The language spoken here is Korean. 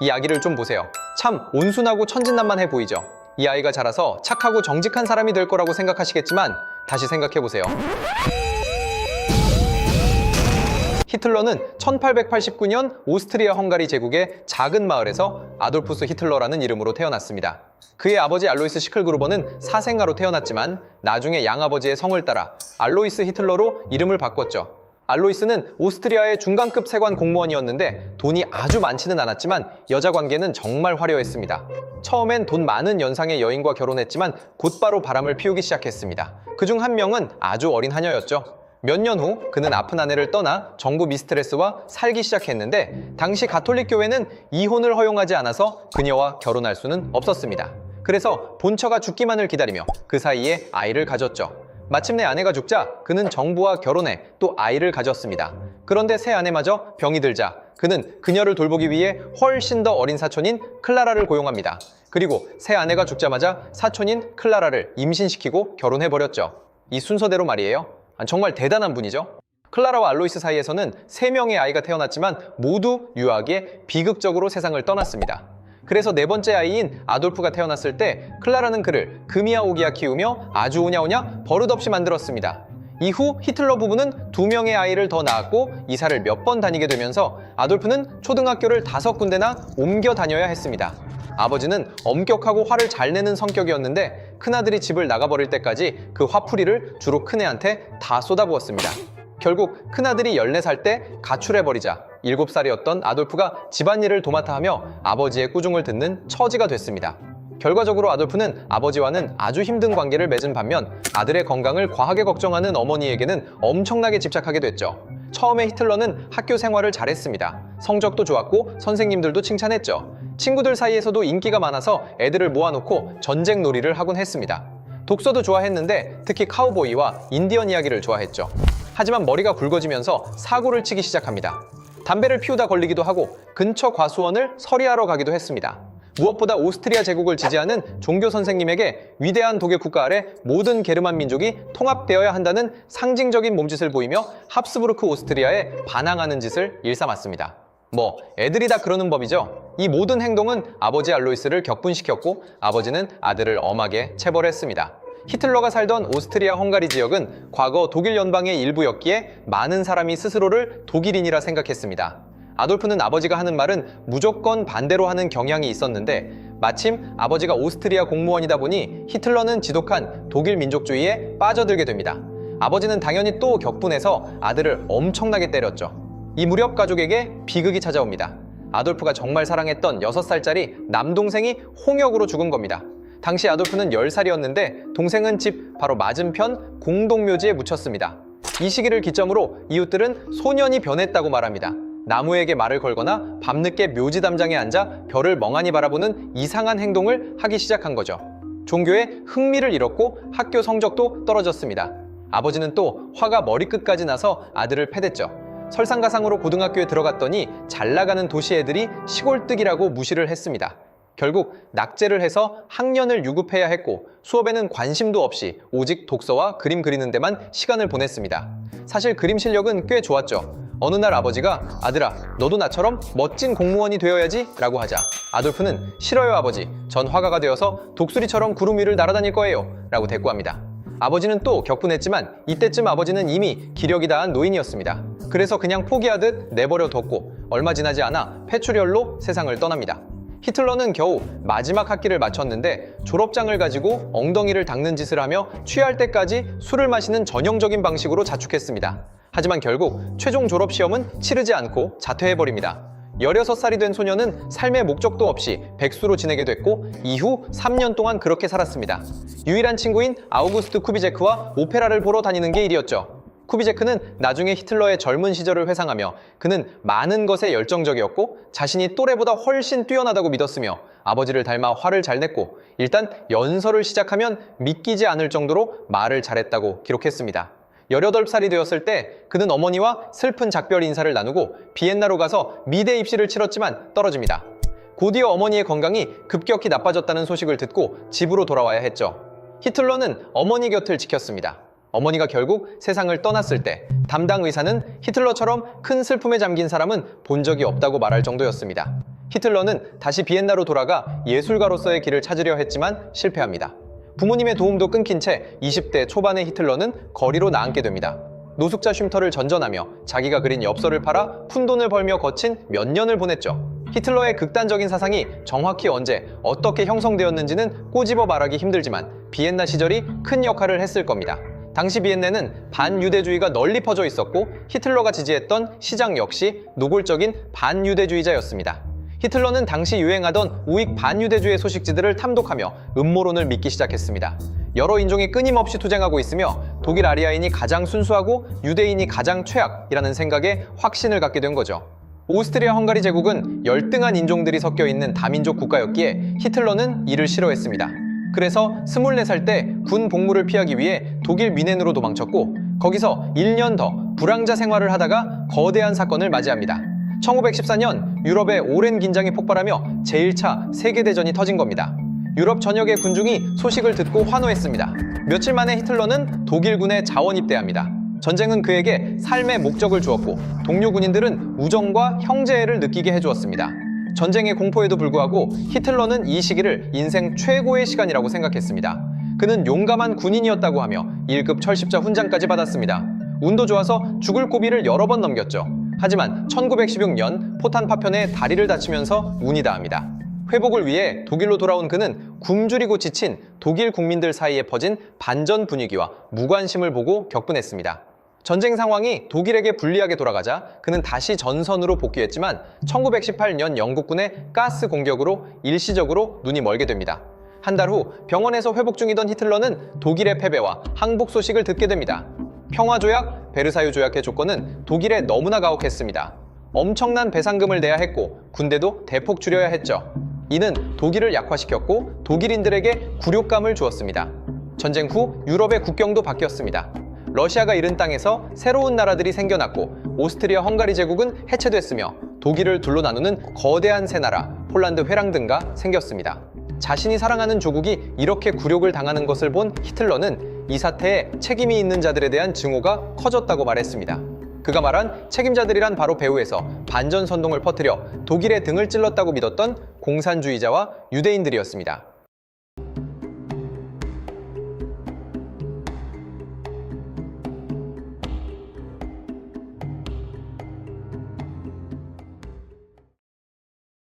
이 아기를 좀 보세요. 참 온순하고 천진난만해 보이죠? 이 아이가 자라서 착하고 정직한 사람이 될 거라고 생각하시겠지만 다시 생각해보세요. 히틀러는 1889년 오스트리아 헝가리 제국의 작은 마을에서 아돌푸스 히틀러라는 이름으로 태어났습니다. 그의 아버지 알로이스 시클그루버는 사생아로 태어났지만 나중에 양아버지의 성을 따라 알로이스 히틀러로 이름을 바꿨죠. 알로이스는 오스트리아의 중간급 세관 공무원이었는데 돈이 아주 많지는 않았지만 여자 관계는 정말 화려했습니다. 처음엔 돈 많은 연상의 여인과 결혼했지만 곧바로 바람을 피우기 시작했습니다. 그중 한 명은 아주 어린 하녀였죠. 몇 년 후 그는 아픈 아내를 떠나 정부 미스트레스와 살기 시작했는데 당시 가톨릭 교회는 이혼을 허용하지 않아서 그녀와 결혼할 수는 없었습니다. 그래서 본처가 죽기만을 기다리며 그 사이에 아이를 가졌죠. 마침내 아내가 죽자 그는 정부와 결혼해 또 아이를 가졌습니다. 그런데 새 아내마저 병이 들자 그는 그녀를 돌보기 위해 훨씬 더 어린 사촌인 클라라를 고용합니다. 그리고 새 아내가 죽자마자 사촌인 클라라를 임신시키고 결혼해버렸죠. 이 순서대로 말이에요. 정말 대단한 분이죠. 클라라와 알로이스 사이에서는 3명의 아이가 태어났지만 모두 유아하게 비극적으로 세상을 떠났습니다. 그래서 네 번째 아이인 아돌프가 태어났을 때 클라라는 그를 금이야 오기야 키우며 아주 오냐오냐 버릇없이 만들었습니다. 이후 히틀러 부부는 2명의 아이를 더 낳았고 이사를 몇 번 다니게 되면서 아돌프는 초등학교를 5군데나 옮겨 다녀야 했습니다. 아버지는 엄격하고 화를 잘 내는 성격이었는데 큰아들이 집을 나가버릴 때까지 그 화풀이를 주로 큰애한테 다 쏟아부었습니다. 결국 큰아들이 14살 때 가출해버리자 7살이었던 아돌프가 집안일을 도맡아 하며 아버지의 꾸중을 듣는 처지가 됐습니다. 결과적으로 아돌프는 아버지와는 아주 힘든 관계를 맺은 반면 아들의 건강을 과하게 걱정하는 어머니에게는 엄청나게 집착하게 됐죠. 처음에 히틀러는 학교 생활을 잘했습니다. 성적도 좋았고 선생님들도 칭찬했죠. 친구들 사이에서도 인기가 많아서 애들을 모아놓고 전쟁 놀이를 하곤 했습니다. 독서도 좋아했는데 특히 카우보이와 인디언 이야기를 좋아했죠. 하지만 머리가 굵어지면서 사고를 치기 시작합니다. 담배를 피우다 걸리기도 하고 근처 과수원을 서리하러 가기도 했습니다. 무엇보다 오스트리아 제국을 지지하는 종교 선생님에게 위대한 독일 국가 아래 모든 게르만 민족이 통합되어야 한다는 상징적인 몸짓을 보이며 합스부르크 오스트리아에 반항하는 짓을 일삼았습니다. 애들이 다 그러는 법이죠. 이 모든 행동은 아버지 알로이스를 격분시켰고 아버지는 아들을 엄하게 체벌했습니다. 히틀러가 살던 오스트리아 헝가리 지역은 과거 독일 연방의 일부였기에 많은 사람이 스스로를 독일인이라 생각했습니다. 아돌프는 아버지가 하는 말은 무조건 반대로 하는 경향이 있었는데 마침 아버지가 오스트리아 공무원이다 보니 히틀러는 지독한 독일 민족주의에 빠져들게 됩니다. 아버지는 당연히 또 격분해서 아들을 엄청나게 때렸죠. 이 무렵 가족에게 비극이 찾아옵니다. 아돌프가 정말 사랑했던 6살짜리 남동생이 홍역으로 죽은 겁니다. 당시 아돌프는 10살이었는데 동생은 집 바로 맞은편 공동묘지에 묻혔습니다. 이 시기를 기점으로 이웃들은 소년이 변했다고 말합니다. 나무에게 말을 걸거나 밤늦게 묘지 담장에 앉아 별을 멍하니 바라보는 이상한 행동을 하기 시작한 거죠. 종교에 흥미를 잃었고 학교 성적도 떨어졌습니다. 아버지는 또 화가 머리끝까지 나서 아들을 패댔죠. 설상가상으로 고등학교에 들어갔더니 잘 나가는 도시 애들이 시골뜨기라고 무시를 했습니다. 결국 낙제를 해서 학년을 유급해야 했고 수업에는 관심도 없이 오직 독서와 그림 그리는 데만 시간을 보냈습니다. 사실 그림 실력은 꽤 좋았죠. 어느 날 아버지가 아들아 너도 나처럼 멋진 공무원이 되어야지 라고 하자 아돌프는 싫어요 아버지 전 화가가 되어서 독수리처럼 구름 위를 날아다닐 거예요 라고 대꾸합니다. 아버지는 또 격분했지만 이때쯤 아버지는 이미 기력이 다한 노인이었습니다. 그래서 그냥 포기하듯 내버려 뒀고 얼마 지나지 않아 폐출혈로 세상을 떠납니다. 히틀러는 겨우 마지막 학기를 마쳤는데 졸업장을 가지고 엉덩이를 닦는 짓을 하며 취할 때까지 술을 마시는 전형적인 방식으로 자축했습니다. 하지만 결국 최종 졸업시험은 치르지 않고 자퇴해버립니다. 16살이 된 소녀는 삶의 목적도 없이 백수로 지내게 됐고 이후 3년 동안 그렇게 살았습니다. 유일한 친구인 아우구스트 쿠비제크와 오페라를 보러 다니는 게 일이었죠. 쿠비제크는 나중에 히틀러의 젊은 시절을 회상하며 그는 많은 것에 열정적이었고 자신이 또래보다 훨씬 뛰어나다고 믿었으며 아버지를 닮아 화를 잘 냈고 일단 연설을 시작하면 믿기지 않을 정도로 말을 잘했다고 기록했습니다. 18살이 되었을 때 그는 어머니와 슬픈 작별 인사를 나누고 비엔나로 가서 미대 입시를 치렀지만 떨어집니다. 곧이어 어머니의 건강이 급격히 나빠졌다는 소식을 듣고 집으로 돌아와야 했죠. 히틀러는 어머니 곁을 지켰습니다. 어머니가 결국 세상을 떠났을 때 담당 의사는 히틀러처럼 큰 슬픔에 잠긴 사람은 본 적이 없다고 말할 정도였습니다. 히틀러는 다시 비엔나로 돌아가 예술가로서의 길을 찾으려 했지만 실패합니다. 부모님의 도움도 끊긴 채 20대 초반의 히틀러는 거리로 나앉게 됩니다. 노숙자 쉼터를 전전하며 자기가 그린 엽서를 팔아 푼돈을 벌며 거친 몇 년을 보냈죠. 히틀러의 극단적인 사상이 정확히 언제 어떻게 형성되었는지는 꼬집어 말하기 힘들지만 비엔나 시절이 큰 역할을 했을 겁니다. 당시 비엔나는 반유대주의가 널리 퍼져 있었고 히틀러가 지지했던 시장 역시 노골적인 반유대주의자였습니다. 히틀러는 당시 유행하던 우익 반유대주의 소식지들을 탐독하며 음모론을 믿기 시작했습니다. 여러 인종이 끊임없이 투쟁하고 있으며 독일 아리아인이 가장 순수하고 유대인이 가장 최악이라는 생각에 확신을 갖게 된 거죠. 오스트리아 헝가리 제국은 열등한 인종들이 섞여 있는 다민족 국가였기에 히틀러는 이를 싫어했습니다. 그래서 24살 때 군 복무를 피하기 위해 독일 뮌헨으로 도망쳤고 거기서 1년 더 불황자 생활을 하다가 거대한 사건을 맞이합니다. 1914년 유럽의 오랜 긴장이 폭발하며 제1차 세계대전이 터진 겁니다. 유럽 전역의 군중이 소식을 듣고 환호했습니다. 며칠 만에 히틀러는 독일군에 자원 입대합니다. 전쟁은 그에게 삶의 목적을 주었고 동료 군인들은 우정과 형제애를 느끼게 해주었습니다. 전쟁의 공포에도 불구하고 히틀러는 이 시기를 인생 최고의 시간이라고 생각했습니다. 그는 용감한 군인이었다고 하며 1급 철십자 훈장까지 받았습니다. 운도 좋아서 죽을 고비를 여러 번 넘겼죠. 하지만 1916년 포탄 파편에 다리를 다치면서 운이 다합니다. 회복을 위해 독일로 돌아온 그는 굶주리고 지친 독일 국민들 사이에 퍼진 반전 분위기와 무관심을 보고 격분했습니다. 전쟁 상황이 독일에게 불리하게 돌아가자 그는 다시 전선으로 복귀했지만 1918년 영국군의 가스 공격으로 일시적으로 눈이 멀게 됩니다. 한 달 후 병원에서 회복 중이던 히틀러는 독일의 패배와 항복 소식을 듣게 됩니다. 평화조약, 베르사유 조약의 조건은 독일에 너무나 가혹했습니다. 엄청난 배상금을 내야 했고 군대도 대폭 줄여야 했죠. 이는 독일을 약화시켰고 독일인들에게 굴욕감을 주었습니다. 전쟁 후 유럽의 국경도 바뀌었습니다. 러시아가 잃은 땅에서 새로운 나라들이 생겨났고 오스트리아 헝가리 제국은 해체됐으며 독일을 둘로 나누는 거대한 새 나라 폴란드 회랑 등가 생겼습니다. 자신이 사랑하는 조국이 이렇게 굴욕을 당하는 것을 본 히틀러는 이 사태에 책임이 있는 자들에 대한 증오가 커졌다고 말했습니다. 그가 말한 책임자들이란 바로 배후에서 반전 선동을 퍼뜨려 독일의 등을 찔렀다고 믿었던 공산주의자와 유대인들이었습니다.